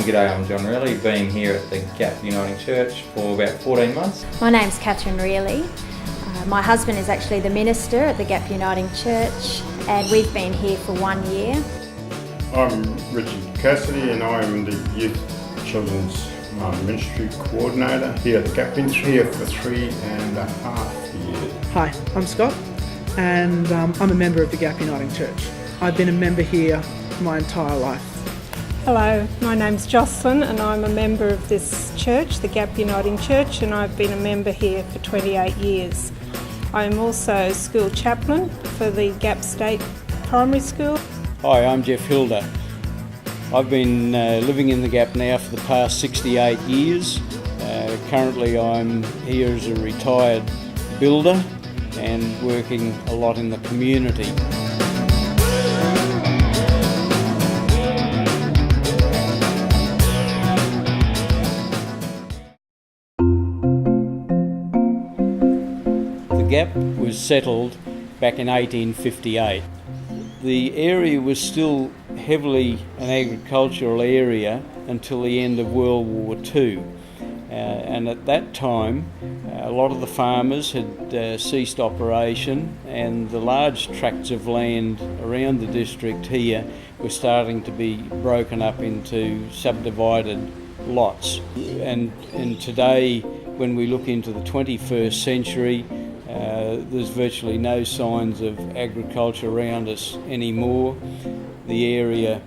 G'day, I'm John Reilly, been here at the Gap Uniting Church for about 14 months. My name's Catherine Reilly. My husband is actually the minister at the Gap Uniting Church, and we've been here for 1 year. I'm Richard Cassidy and I'm the Youth Children's Ministry Coordinator here at the Gap. Been here for 3.5 years. Hi, I'm Scott and I'm a member of the Gap Uniting Church. I've been a member here my entire life. Hello, my name's Jocelyn and I'm a member of this church, the Gap Uniting Church, and I've been a member here for 28 years. I'm also school chaplain for the Gap State Primary School. Hi, I'm Jeff Hilder. I've been living in the Gap now for the past 68 years. Currently I'm here as a retired builder and working a lot in the community. The Gap was settled back in 1858. The area was still heavily an agricultural area until the end of World War II. And at that time, a lot of the farmers had ceased operation, and the large tracts of land around the district here were starting to be broken up into subdivided lots. And today, when we look into the 21st century, there's virtually no signs of agriculture around us anymore. The area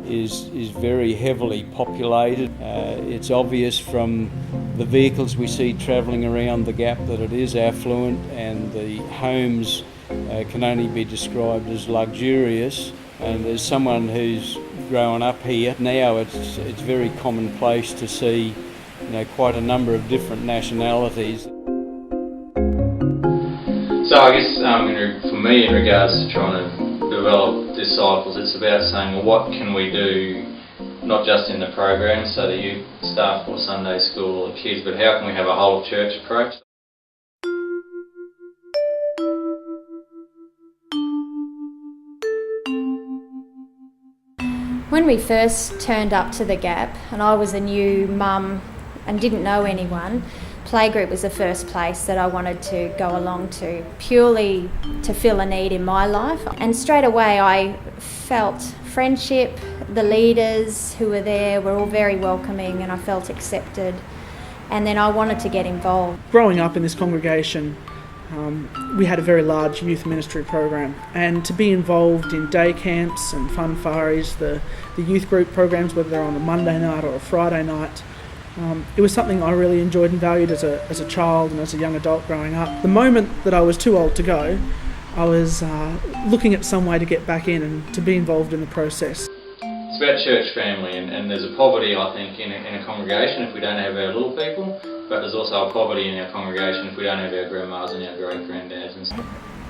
is very heavily populated. It's obvious from the vehicles we see travelling around the Gap that it is affluent, and the homes can only be described as luxurious. And as someone who's grown up here, now it's very commonplace to see, quite a number of different nationalities. So I guess for me, in regards to trying to develop disciples, it's about saying, well, what can we do, not just in the program, so the youth staff or Sunday school or the kids, but how can we have a whole of church approach? When we first turned up to the Gap, and I was a new mum and didn't know anyone, playgroup was the first place that I wanted to go along to, purely to fill a need in my life. And straight away I felt friendship. The leaders who were there were all very welcoming and I felt accepted. And then I wanted to get involved. Growing up in this congregation, we had a very large youth ministry program, and to be involved in day camps and fun faris, the youth group programs, whether they're on a Monday night or a Friday night, it was something I really enjoyed and valued as a child and as a young adult growing up. The moment that I was too old to go, I was looking at some way to get back in and to be involved in the process. It's about church family, and there's a poverty, I think, in a congregation if we don't have our little people, but there's also a poverty in our congregation if we don't have our grandmas and our great-granddads and stuff.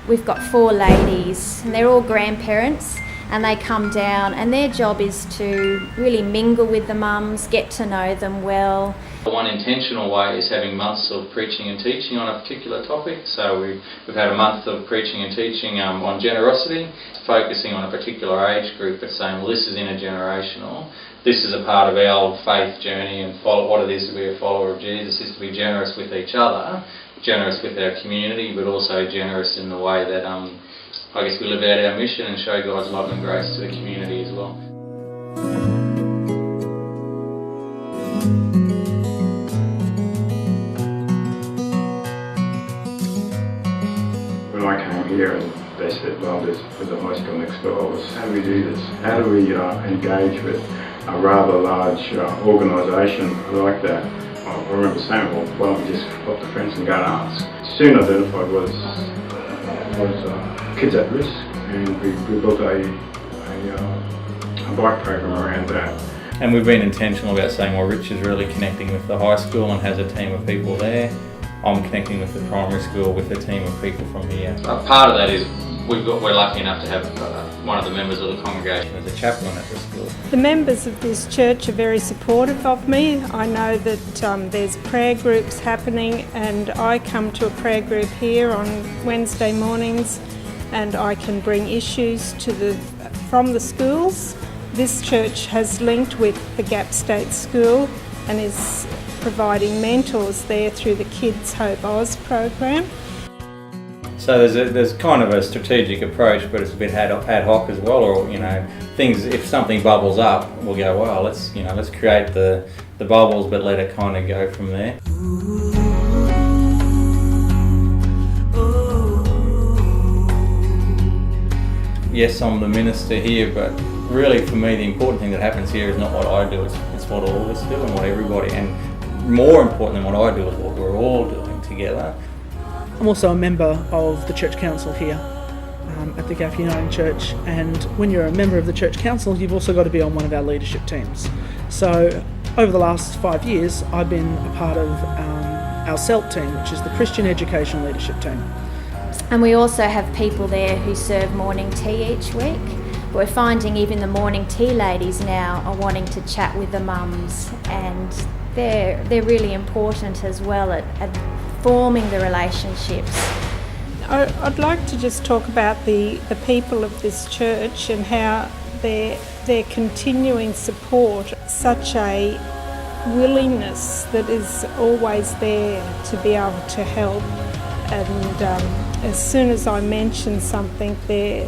We've got 4 ladies, and they're all grandparents, and they come down, and their job is to really mingle with the mums, get to know them well. One intentional way is having months of preaching and teaching on a particular topic. So we've had a month of preaching and teaching on generosity, focusing on a particular age group, but saying, well, this is intergenerational. This is a part of our faith journey and follow what it is to be a follower of Jesus, is to be generous with each other, generous with our community, but also generous in the way that I guess we live out our mission and show God's love and grace to the community as well. When I came here and they said, well, there's a high school next door, how do we do this? How do we engage with a rather large organisation like that? I remember saying, well, why don't we just pop the fence and go and ask? Soon identified was kids at risk, and we built a bike program around that. And we've been intentional about saying, well, Rich is really connecting with the high school and has a team of people there. I'm connecting with the primary school with a team of people from here. Part of that is we're lucky enough to have one of the members of the congregation as a chaplain at the school. The members of this church are very supportive of me. I know that there's prayer groups happening, and I come to a prayer group here on Wednesday mornings, and I can bring issues from the schools This church has linked with the Gap State School and is providing mentors there through the Kids Hope Oz program. So there's kind of a strategic approach, but it's a bit ad hoc as well. Or things, if something bubbles up, we'll go, well, let's create the bubbles, but let it kind of go from there. Yes, I'm the minister here, but really for me the important thing that happens here is not what I do, it's what all of us do and what everybody, and more important than what I do is what we're all doing together. I'm also a member of the church council here at the Gap Uniting Church, and when you're a member of the church council you've also got to be on one of our leadership teams. So over the last 5 years I've been a part of our CELT team, which is the Christian Education Leadership Team. And we also have people there who serve morning tea each week. We're finding even the morning tea ladies now are wanting to chat with the mums, and they're really important as well at forming the relationships. I'd like to just talk about the people of this church and how their continuing support, such a willingness that is always there to be able to help. And as soon as I mention something, they're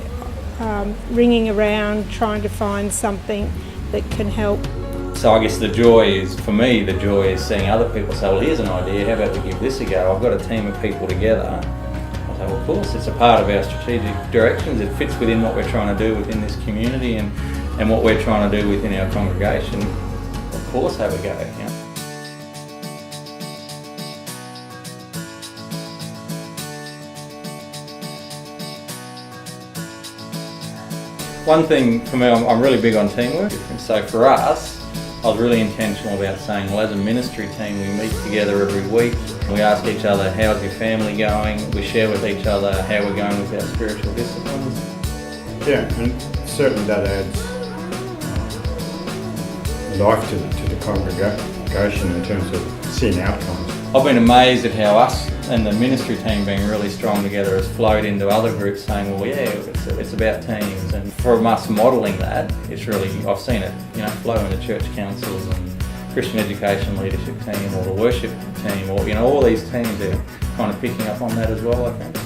ringing around trying to find something that can help. So I guess the joy is seeing other people say, well, here's an idea, how about we give this a go? I've got a team of people together. I say, well, of course, it's a part of our strategic directions. It fits within what we're trying to do within this community and what we're trying to do within our congregation. Of course, have a go. Yeah. One thing for me, I'm really big on teamwork. And so for us, I was really intentional about saying, well, as a ministry team, we meet together every week. We ask each other, how's your family going? We share with each other how we're going with our spiritual disciplines. Yeah, and certainly that adds life to the congregation in terms of seeing outcomes. I've been amazed at how us and the ministry team being really strong together has flowed into other groups saying, well, yeah, it's about teams. And from us modelling that, it's really, I've seen it, flow into church councils and Christian education leadership team or the worship team or, all these teams are kind of picking up on that as well, I think.